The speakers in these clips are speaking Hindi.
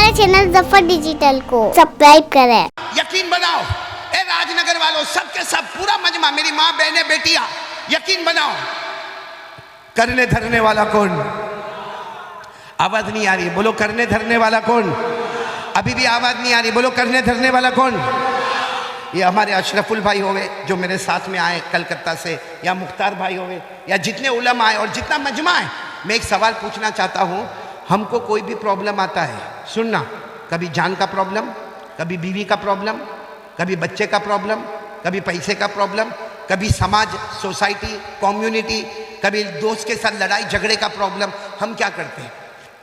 हमारे चैनल जफर डिजिटल को सब्सक्राइब करें। यकीन बनाओ ए राजनगर वालों, सबके सब पूरा मजमा, मेरी माँ बहनें बेटियां, यकीन बनाओ करने धरने वाला कौन? आवाज नहीं आ रही, बोलो करने धरने वाला कौन? अभी भी आवाज नहीं आ रही, बोलो करने धरने वाला कौन? ये हमारे अशरफुल भाई होवे जो मेरे साथ में आए कलकत्ता से, या मुख्तार भाई होवे, या जितने उलमा आए और जितना मजमा है। मैं एक सवाल पूछना चाहता हूँ, हमको कोई भी प्रॉब्लम आता है, सुनना, कभी जान का प्रॉब्लम, कभी बीवी का प्रॉब्लम, कभी बच्चे का प्रॉब्लम, कभी पैसे का प्रॉब्लम, कभी समाज, सोसाइटी, कम्युनिटी, कभी दोस्त के साथ लड़ाई झगड़े का प्रॉब्लम, हम क्या करते हैं?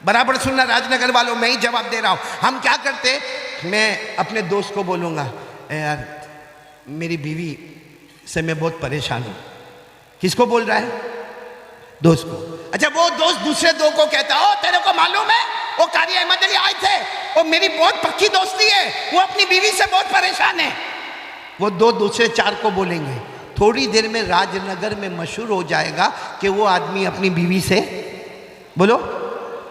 बराबर सुनना राजनगर वालों, मैं ही जवाब दे रहा हूँ। हम क्या करते? मैं अपने दोस्त को बोलूँगा, यार मेरी बीवी से मैं बहुत परेशान हूँ। किसको बोल रहा है? दोस्त को। अच्छा, वो दोस्त दूसरे दो को कहता है, ओ तेरे को मालूम है वो कारी अहमद अली आए थे, वो मेरी बहुत पक्की दोस्ती है, वो अपनी बीवी से बहुत परेशान है। वो दो दूसरे चार को बोलेंगे, थोड़ी देर में राजनगर में मशहूर हो जाएगा कि वो आदमी अपनी बीवी से, बोलो,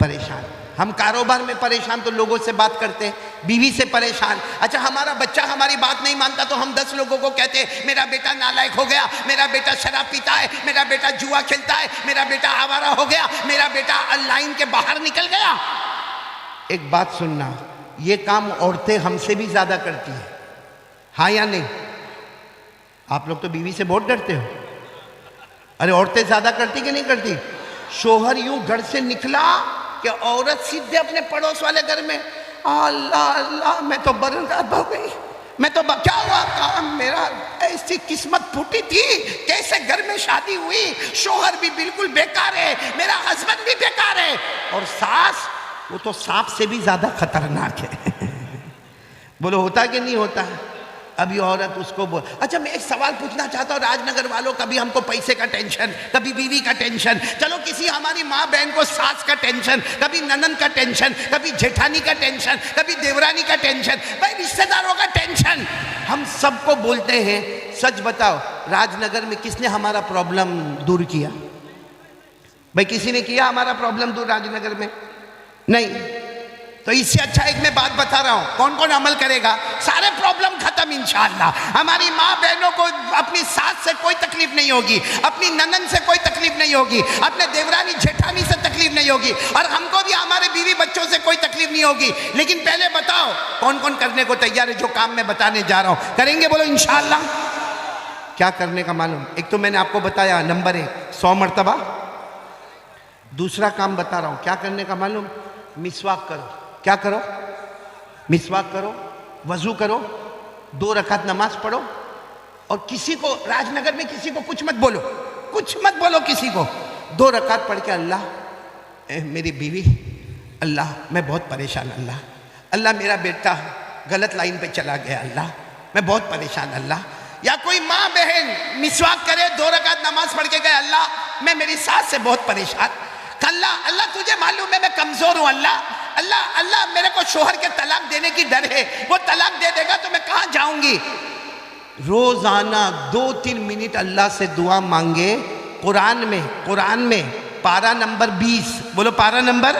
परेशान। हम कारोबार में परेशान तो लोगों से बात करते हैं, बीवी से परेशान। अच्छा, हमारा बच्चा हमारी बात नहीं मानता तो हम 10 लोगों को कहते हैं मेरा बेटा नालायक हो गया, मेरा बेटा शराब पीता है, मेरा बेटा जुआ खेलता है, मेरा बेटा आवारा हो गया, मेरा बेटा लाइन के बाहर निकल गया। एक बात सुनना, ये काम औरतें हमसे भी ज्यादा करती है, हाँ या नहीं? आप लोग तो बीवी से बहुत डरते हो। अरे औरतें ज्यादा करती कि नहीं करती? शोहर यूं घर से निकला कि औरत सीधे अपने पड़ोस वाले घर में, अल्लाह अल्लाह मैं तो बर्बाद हो गई, मैं तो क्या हुआ काम, मेरा ऐसी किस्मत फूटी थी, कैसे घर में शादी हुई, शोहर भी बिल्कुल बेकार है, मेरा हस्बैंड भी बेकार है, और सास वो तो सांप से भी ज्यादा खतरनाक है। बोलो होता कि नहीं होता? अभी औरत उसको बोल। अच्छा, मैं एक सवाल पूछना चाहता हूँ राजनगर वालों, कभी हमको पैसे का टेंशन, कभी बीवी का टेंशन, चलो किसी हमारी माँ बहन को सास का टेंशन, कभी ननन का टेंशन, कभी जेठानी का टेंशन, कभी देवरानी का टेंशन, भाई रिश्तेदारों का टेंशन, हम सबको बोलते हैं। सच बताओ, राजनगर में किसने हमारा प्रॉब्लम दूर किया? भाई किसी ने किया हमारा प्रॉब्लम दूर राजनगर में? नहीं। तो इससे अच्छा एक मैं बात बता रहा हूं, कौन कौन अमल करेगा, सारे प्रॉब्लम खत्म इंशाअल्लाह। हमारी माँ बहनों को अपनी सास से कोई तकलीफ नहीं होगी, अपनी ननन से कोई तकलीफ नहीं होगी, अपने देवरानी जेठानी से तकलीफ नहीं होगी, और हमको भी हमारे बीवी बच्चों से कोई तकलीफ नहीं होगी। लेकिन पहले बताओ कौन कौन करने को तैयार है? जो काम मैं बताने जा रहा हूं करेंगे, बोलो इंशाअल्लाह। क्या करने का मालूम? एक तो मैंने आपको बताया, नंबर 1 100 मरतबा। दूसरा काम बता रहा हूं, क्या करने का मालूम? मिसवाक करो। क्या करो? मिसवाक करो, वजू करो, 2 रकात नमाज पढ़ो, और किसी को राजनगर में किसी को कुछ मत बोलो, कुछ मत बोलो किसी को। 2 रकात पढ़ के, अल्लाह मेरी बीवी, अल्लाह मैं बहुत परेशान, अल्लाह अल्लाह मेरा बेटा गलत लाइन पे चला गया, अल्लाह मैं बहुत परेशान, अल्लाह। या कोई माँ बहन मिसवाक करे, 2 रकात नमाज पढ़ के गए, अल्लाह मैं मेरी सास से बहुत परेशान, अल्लाह अल्लाह तुझे मालूम है मैं कमजोर हूं, अल्लाह अल्लाह अल्लाह मेरे को शोहर के तलाक देने की डर है, वो तलाक दे देगा तो मैं कहां जाऊंगी। रोजाना 2-3 मिनट अल्लाह से दुआ मांगे। कुरान में पारा नंबर 20, बोलो पारा नंबर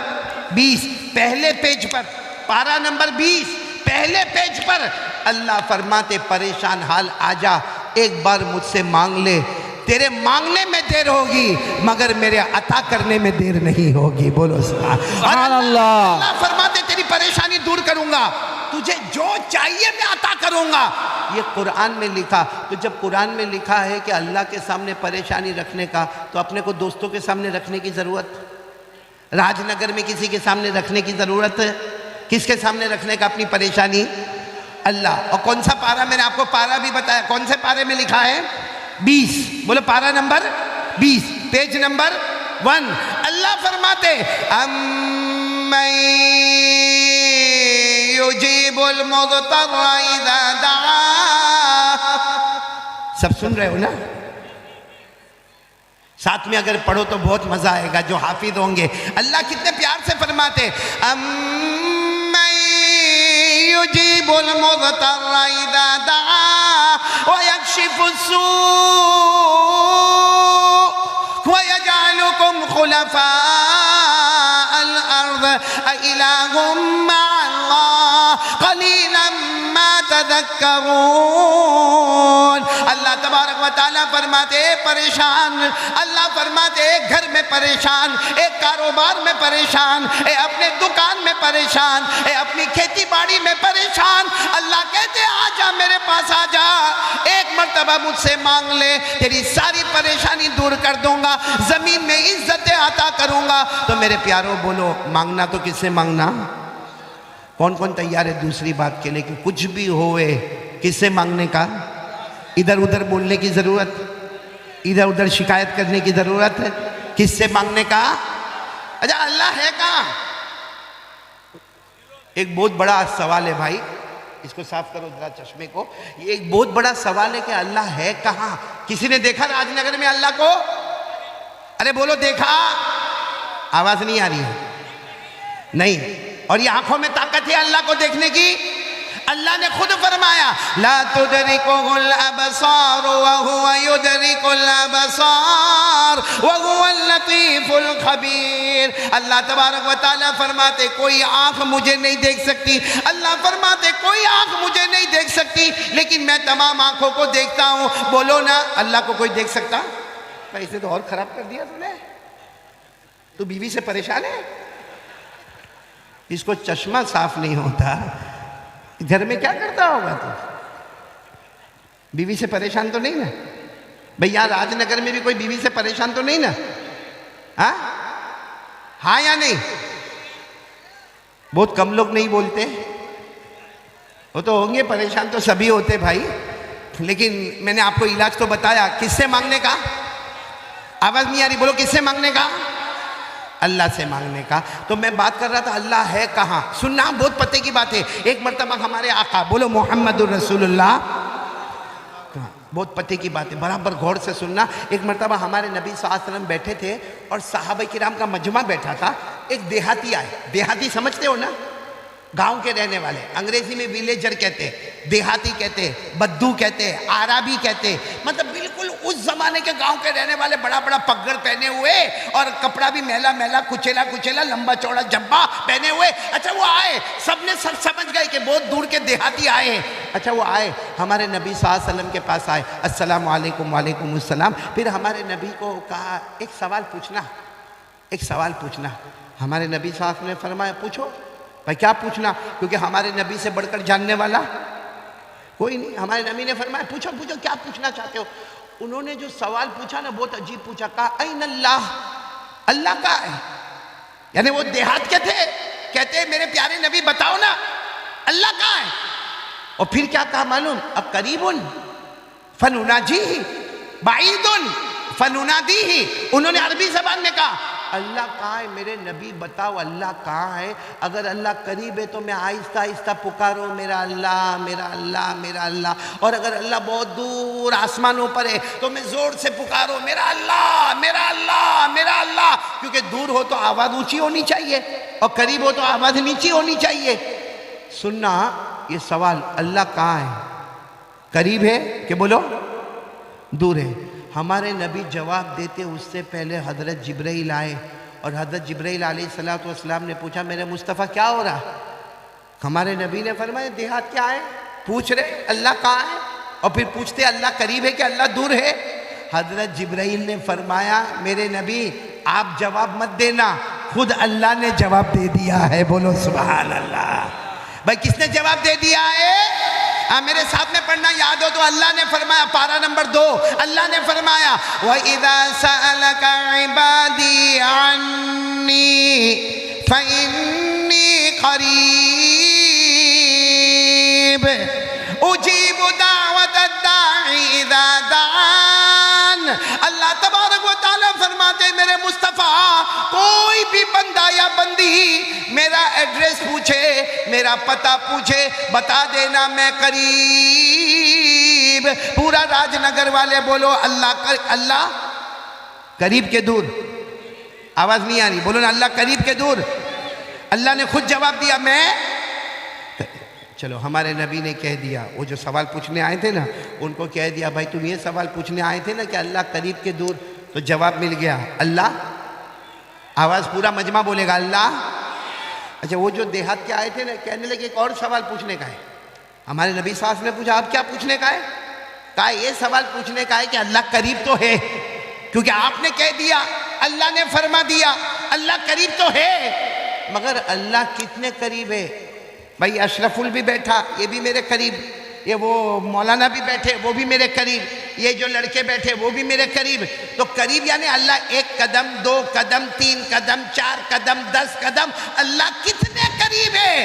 20, पहले पेज पर, पारा नंबर 20 पहले पेज पर अल्लाह फरमाते, परेशान हाल आजा, एक बार मुझसे मांग ले, तेरे मांगने में देर होगी मगर मेरे अता करने में देर नहीं होगी। बोलो सुभान अल्लाह। अल्लाह फरमाते तेरी परेशानी दूर करूंगा, तुझे जो चाहिए मैं अता करूंगा। ये कुरान में लिखा। तो जब कुरान में लिखा है कि अल्लाह के सामने परेशानी रखने का, तो अपने को दोस्तों के सामने रखने की जरूरत, राजनगर में किसी के सामने रखने की जरूरत है? किसके सामने रखने का अपनी परेशानी? अल्लाह। और कौन सा पारा, मैंने आपको पारा भी बताया, कौन से पारे में लिखा है? 20, बोलो पारा नंबर 20 पेज नंबर 1। अल्लाह फरमाते, युजीबुल मुज़्तर्रा इज़ा दआ। सब सुन रहे हो ना? साथ में अगर पढ़ो तो बहुत मजा आएगा जो हाफिज होंगे। अल्लाह कितने प्यार से फरमाते, युजीबुल मुज़्तर्रा इज़ा दआ व यक्शिफुस्सू व यजअलुकुम खुलफाअल अर्द अइलाहुम मअल्लाह यतज़क्करून। अल्लाह तबारक व तआला फरमाते परेशान, अल्लाह फरमाते घर में परेशान, एक कारोबार में परेशान, अपने दुकान में परेशान, अपनी खेती बाड़ी में परेशान। अल्लाह कहते आजा मेरे पास आजा, एक मर्तबा मुझसे मांग ले, तेरी सारी परेशानी दूर कर दूंगा, जमीन में इज्जत अता करूंगा। तो मेरे प्यारों बोलो मांगना तो किससे मांगना? कौन कौन तैयार है दूसरी बात के लिए कि कुछ भी होए किससे मांगने का? इधर उधर बोलने की जरूरत, इधर उधर शिकायत करने की जरूरत है? किससे मांगने का? अच्छा अल्लाह है कहाँ? एक बहुत बड़ा सवाल है भाई, इसको साफ करो जरा चश्मे को। ये एक बहुत बड़ा सवाल है कि अल्लाह है कहाँ? किसी ने देखा राजनगर में अल्लाह को? अरे बोलो देखा? आवाज नहीं आ रही है? नहीं। और ये आंखों में ताकत है अल्लाह को देखने की? अल्लाह ने खुद फरमाया ला तुदरिकुल अबसार व हुवा युदरिकुल अबसार व हुवल लतीफुल खबीर। अल्लाह तबारक व तआला फरमाते कोई आंख मुझे नहीं देख सकती, अल्लाह फरमाते कोई आंख मुझे नहीं देख सकती, लेकिन मैं तमाम आंखों को देखता हूँ। बोलो ना अल्लाह को कोई देख सकता? इसे तो और खराब कर दिया तूने। तू बीवी से परेशान है, इसको चश्मा साफ नहीं होता, घर में क्या करता होगा तू? बीवी से परेशान तो नहीं ना? भैया राजनगर में भी कोई बीवी से परेशान तो नहीं ना? हाँ या नहीं? बहुत कम लोग नहीं बोलते, वो तो होंगे परेशान, तो सभी होते भाई। लेकिन मैंने आपको इलाज तो बताया। किससे मांगने का? आवाज नहीं आ रही, बोलो किससे मांगने का? अल्लाह से मांगने का। तो मैं बात कर रहा था अल्लाह है कहाँ? सुनना बहुत पते की बात है। एक मर्तबा हमारे आका, बोलो मोहम्मदुर रसूलुल्लाह, बहुत पते की बात है, बराबर गौर से सुनना। एक मर्तबा हमारे नबी सल्लल्लाहु अलैहि वसल्लम बैठे थे और सहाबा किराम का मजमा बैठा था। एक देहाती आए, देहाती समझते हो ना, गांव के रहने वाले, अंग्रेजी में विलेजर कहते, देहाती कहते, बद्दू कहते, आराबी कहते, मतलब बिल्कुल उस जमाने के गांव के रहने वाले, बड़ा बड़ा पगड़ पहने हुए और कपड़ा भी मैला मैला, कुचेला कुचेला, लंबा चौड़ा जब्बा पहने हुए। अच्छा वो आए, सबने सब समझ गए कि बहुत दूर के देहाती आए हैं। अच्छा वो आए, हमारे नबी सल्लल्लाहु अलैहि वसल्लम के पास आए, अस्सलाम वालेकुम। वालेकुम अस्सलाम। फिर हमारे नबी को कहा एक सवाल पूछना, एक सवाल पूछना। हमारे नबी सल्लल्लाहु अलैहि वसल्लम ने फरमाया पूछो। भाई क्या पूछना? क्योंकि हमारे नबी से बढ़कर जानने वाला कोई नहीं। हमारे नबी ने फरमाया पूछो पूछो, क्या पूछना चाहते हो? उन्होंने जो सवाल पूछा ना बहुत अजीब पूछा। कहा ऐन अल्लाह, अल्लाह कहाँ है? यानी वो देहात के थे, कहते मेरे प्यारे नबी बताओ ना अल्लाह कहाँ है? और फिर क्या कहा मालूम? अब करीबुन फनुनाजीही बाईदुन फनुनादीही। उन्होंने अरबी जबान में कहा अल्लाह कहाँ है? मेरे नबी बताओ अल्लाह कहाँ है? अगर अल्लाह करीब है तो मैं आहिस्ता आहिस्ता पुकारो मेरा अल्लाह मेरा अल्लाह मेरा अल्लाह, और अगर अल्लाह बहुत दूर आसमानों पर है तो मैं जोर से पुकारो मेरा अल्लाह मेरा अल्लाह मेरा अल्लाह। क्योंकि दूर हो तो आवाज़ ऊंची होनी चाहिए और करीब हो तो आवाज़ नीची होनी चाहिए। सुनना ये सवाल, अल्लाह कहाँ है? करीब है कि बोलो दूर है? हमारे नबी जवाब देते उससे पहले हज़रत जिब्राइल आए और हज़रत जिब्राइल अलैहिस्सलातु वस्सलाम ने पूछा मेरे मुस्तफ़ा क्या हो रहा? हमारे नबी ने फरमाया देहात क्या है? पूछ रहे अल्लाह कहाँ है, और फिर पूछते अल्लाह करीब है कि अल्लाह दूर है? हज़रत जिब्राइल ने फरमाया मेरे नबी आप जवाब मत देना, खुद अल्लाह ने जवाब दे दिया है। बोलो सुभान अल्लाह। भाई किसने जवाब दे दिया है? मेरे साथ में पढ़ना याद हो तो अल्लाह ने फरमाया, पारा नंबर 2, अल्लाह ने फरमाया व इज़ा सअलका इबादी अन्नी फइन्नी क़रीब उजीबु दावत दाई इज़ा दान। अल्लाह तबारक व तआला फरमाते मेरे मुस्तफ़ा कोई भी बंदा या बंदी मेरा एड्रेस पूछे, मेरा पता पूछे, बता देना मैं करीब। पूरा राजनगर वाले बोलो अल्लाह अल्लाह करीब के दूर। आवाज नहीं आ रही, बोलो ना अल्लाह करीब के दूर। अल्लाह ने खुद जवाब दिया मैं। चलो हमारे नबी ने कह दिया, वो जो सवाल पूछने आए थे ना उनको कह दिया भाई तुम ये सवाल पूछने आए थे ना कि अल्लाह करीब के दूर, तो जवाब मिल गया अल्लाह। आवाज पूरा मजमा बोलेगा अल्लाह। अच्छा वो जो देहात के आए थे ना कहने लगे एक और सवाल पूछने का है। हमारे नबी साहब ने पूछा अब क्या पूछने का है? कहा ये सवाल पूछने का है कि अल्लाह करीब तो है, क्योंकि आपने कह दिया, अल्लाह ने फरमा दिया अल्लाह करीब तो है, मगर अल्लाह कितने करीब है? भाई अशरफुल भी बैठा, ये भी मेरे करीब, ये वो मौलाना भी बैठे, वो भी मेरे करीब, ये जो लड़के बैठे वो भी मेरे करीब। तो करीब यानी अल्लाह 1 कदम, 2 कदम, 3 कदम, 4 कदम, 10 कदम, अल्लाह कितने करीब है?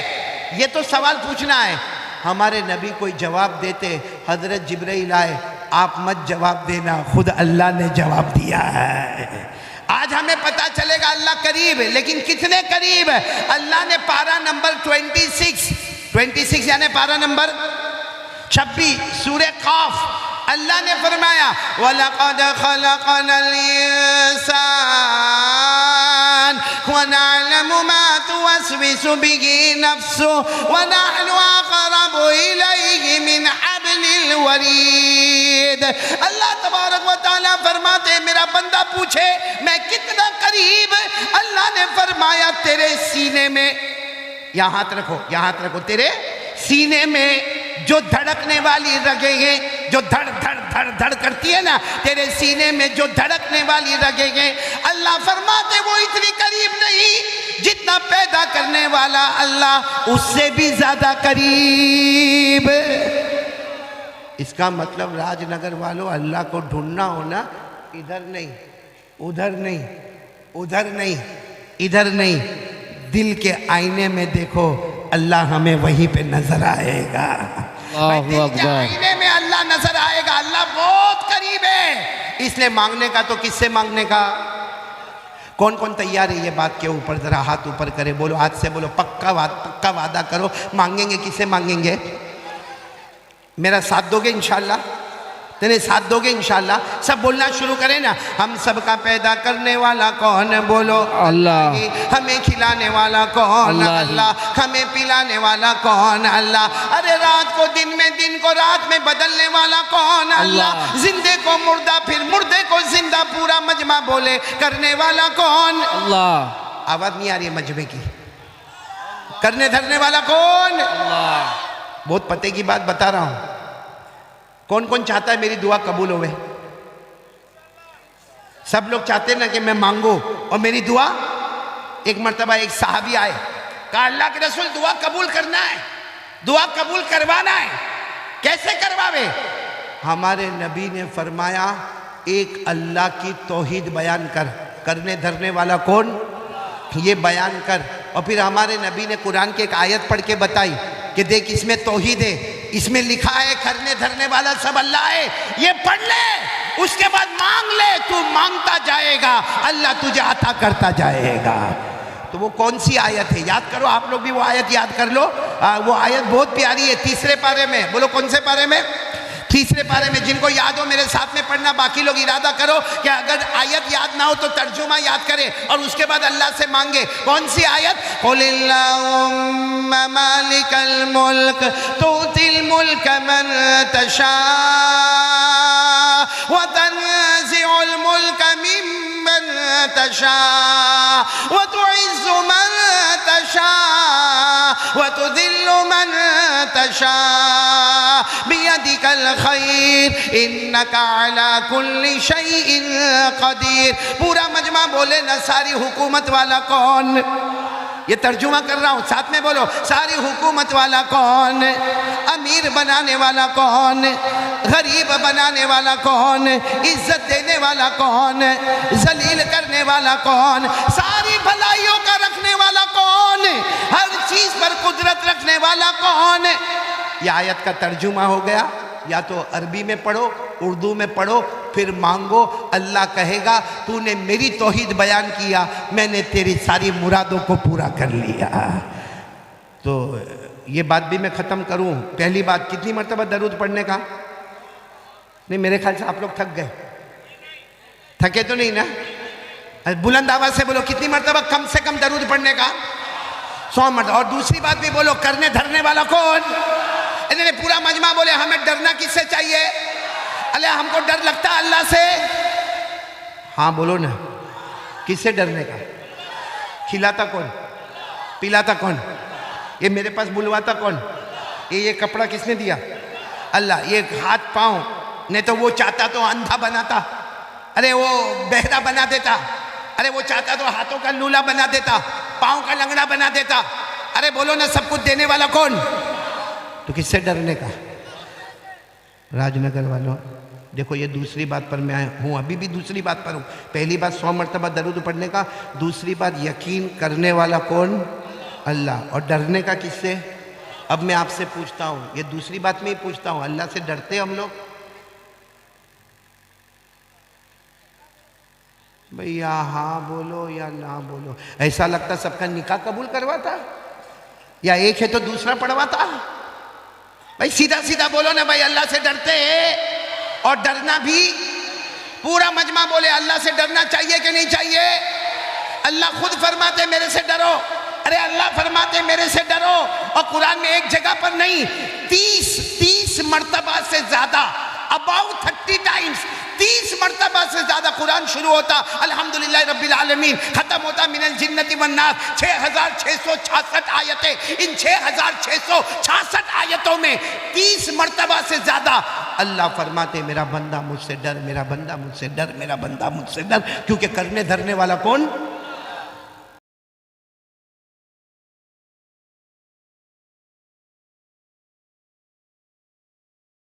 ये तो सवाल पूछना है। हमारे नबी कोई जवाब देते, हजरत जिब्राइल आए, आप मत जवाब देना, खुद अल्लाह ने जवाब दिया है। आज हमें पता चलेगा अल्लाह करीब है, लेकिन कितने करीब है? अल्लाह ने पारा नंबर 26 यानी पारा नंबर 26 सूरह काफ, अल्लाह ने फरमाया वलक़द खलक़नल इंसान व नअलमु मा तुवस्विसु बिही नफ्सुहु व नहनु अक़रबु इलैहि मिन हब्लिल वरीद। अल्लाह तबारक व तआला फरमाते मेरा बंदा पूछे मैं कितना करीब, अल्लाह ने फरमाया तेरे सीने में, यहाँ हाथ रखो, यहाँ हाथ रखो, तेरे सीने में जो धड़कने वाली रगें हैं, जो धड़ धड़ धड़ धड़ करती है ना, तेरे सीने में जो धड़कने वाली रगें हैं, अल्लाह फरमाते वो इतनी करीब नहीं जितना पैदा करने वाला अल्लाह उससे भी ज्यादा करीब। इसका मतलब राजनगर वालों, अल्लाह को ढूंढना हो ना, इधर नहीं, उधर नहीं, उधर नहीं, इधर नहीं, दिल के आईने में देखो, अल्लाह हमें वहीं पे नजर आएगा। दिल के आईने में अल्लाह नजर आएगा, अल्लाह बहुत करीब है। इसलिए मांगने का तो किससे मांगने का? कौन कौन तैयार है ये बात के ऊपर? जरा हाथ ऊपर करे, बोलो, आज से बोलो पक्का वादा करो, मांगेंगे किससे मांगेंगे? मेरा साथ दोगे इंशाल्लाह? तेरे साथ दोगे इंशाल्लाह? सब बोलना शुरू करें ना, हम सबका पैदा करने वाला कौन? बोलो अल्लाह। हमें खिलाने वाला कौन? अल्लाह। हमें पिलाने वाला कौन? अल्लाह। अरे रात को दिन में, दिन को रात में बदलने वाला कौन? अल्लाह। जिंदे को मुर्दा, फिर मुर्दे को जिंदा, पूरा मजमा बोले करने वाला कौन? अल्लाह। आवाज नहीं आ रही है मजमे की? करने धरने वाला कौन? अल्लाह। बहुत पते की बात बता रहा हूं। कौन कौन चाहता है मेरी दुआ कबूल होवे? सब लोग चाहते ना कि मैं मांगू और मेरी दुआ। एक मर्तबा एक साहबी आए, कहा अल्लाह के रसूल दुआ कबूल करना है, दुआ कबूल करवाना है, कैसे करवावे? हमारे नबी ने फरमाया एक अल्लाह की तौहीद बयान कर, करने धरने वाला कौन? ये बयान कर। और फिर हमारे नबी ने कुरान की एक आयत पढ़ के बताई कि देख इसमें तौहीद है, इसमें लिखा है करने धरने वाला सब अल्लाह है, ये पढ़ ले, उसके बाद मांग ले, तू मांगता जाएगा, अल्लाह तुझे अता करता जाएगा। तो वो कौन सी आयत है? याद करो, आप लोग भी वो आयत याद कर लो। वो आयत बहुत प्यारी है, 3 पारे में। बोलो कौन से पारे में? 3 पारे में। जिनको याद हो मेरे साथ में पढ़ना, बाकी लोग इरादा करो कि अगर आयत याद ना हो तो तर्जुमा याद करें और उसके बाद अल्लाह से मांगे। कौन सी आयत? कुलिल्लाहुम्मा मालिकल मुल्क तुतिल मुल्क मन तशा व तनज़िउल मुल्क मिम्मन तशा व तुइज़्ज़ु मन तशा व तुज़िल्लु मन तशा बियदिकल खैर इन्नका अला कुल्ली शैइन कदीर। पूरा मजमा बोले ना, सारी हुकूमत वाला कौन? ये तर्जुमा कर रहा हूँ, साथ में बोलो, सारी हुकूमत वाला कौन? अमीर बनाने वाला कौन? गरीब बनाने वाला कौन? इज्जत देने वाला कौन? जलील करने वाला कौन? सारी भलाइयों का रखने वाला कौन? हर चीज पर कुदरत रखने वाला कौन? यह आयत का तर्जुमा हो गया। या तो अरबी में पढ़ो, उर्दू में पढ़ो, फिर मांगो। अल्लाह कहेगा तूने मेरी तौहीद बयान किया, मैंने तेरी सारी मुरादों को पूरा कर लिया। तो ये बात भी मैं ख़त्म करूं। पहली बात, कितनी मरतबा दरूद पढ़ने का? नहीं, मेरे ख्याल से आप लोग थक गए। थके तो नहीं ना? बुलंद आवाज से बोलो, कितनी मरतबा कम से कम दरूद पढ़ने का? 100 मरतबा। और दूसरी बात भी बोलो, करने धरने वाला कौन? इन्होंने पूरा मजमा बोले हमें डरना किससे चाहिए? अल्लाह हमको डर लगता है अल्लाह से। हाँ बोलो ना, किससे डरने का? खिलाता कौन? पिलाता कौन? ये मेरे पास बुलवाता कौन? ये कपड़ा किसने दिया? अल्लाह। ये हाथ पाँव, नहीं तो वो चाहता तो अंधा बनाता, अरे वो बहरा बना देता, अरे वो चाहता तो हाथों का लूला बना देता, पाँव का लंगड़ा बना देता। अरे बोलो ना, सब कुछ देने वाला कौन? तो किससे डरने का? राजनगर वालों देखो, ये दूसरी बात पर मैं हूँ, अभी भी दूसरी बात पर हूँ। पहली बात 100 मरतबा दरूद पढ़ने का, दूसरी बात यकीन करने वाला कौन? अल्लाह। और डरने का किससे? अब मैं आपसे पूछता हूँ, ये दूसरी बात में ही पूछता हूँ, अल्लाह से डरते हम लोग? भैया हाँ बोलो या ना बोलो। ऐसा लगता सबका निकाह कबूल करवाता, या एक है तो दूसरा पढ़वाता? भाई सीधा सीधा बोलो ना भाई, अल्लाह से डरते हैं? और डरना भी पूरा मजमा बोले अल्लाह से डरना चाहिए कि नहीं चाहिए? अल्लाह खुद फरमाते मेरे से डरो। अरे अल्लाह फरमाते मेरे से डरो, और कुरान में एक जगह पर नहीं, 30 मर्तबा से ज्यादा, अबाउट 30 टाइम्स, 30 मर्तबा से ज्यादा कुरान शुरू होता अल्हम्दुलिल्लाह रब्बिल आलमीन, खत्म होता मिनल जिन्नति वन नास। 6666 आयतें, इन 6666 आयतों में 30 मर्तबा से ज्यादा अल्लाह फरमाते मेरा बंदा मुझसे डर, मेरा बंदा मुझसे डर, मेरा बंदा मुझसे डर। क्योंकि करने धरने वाला कौन?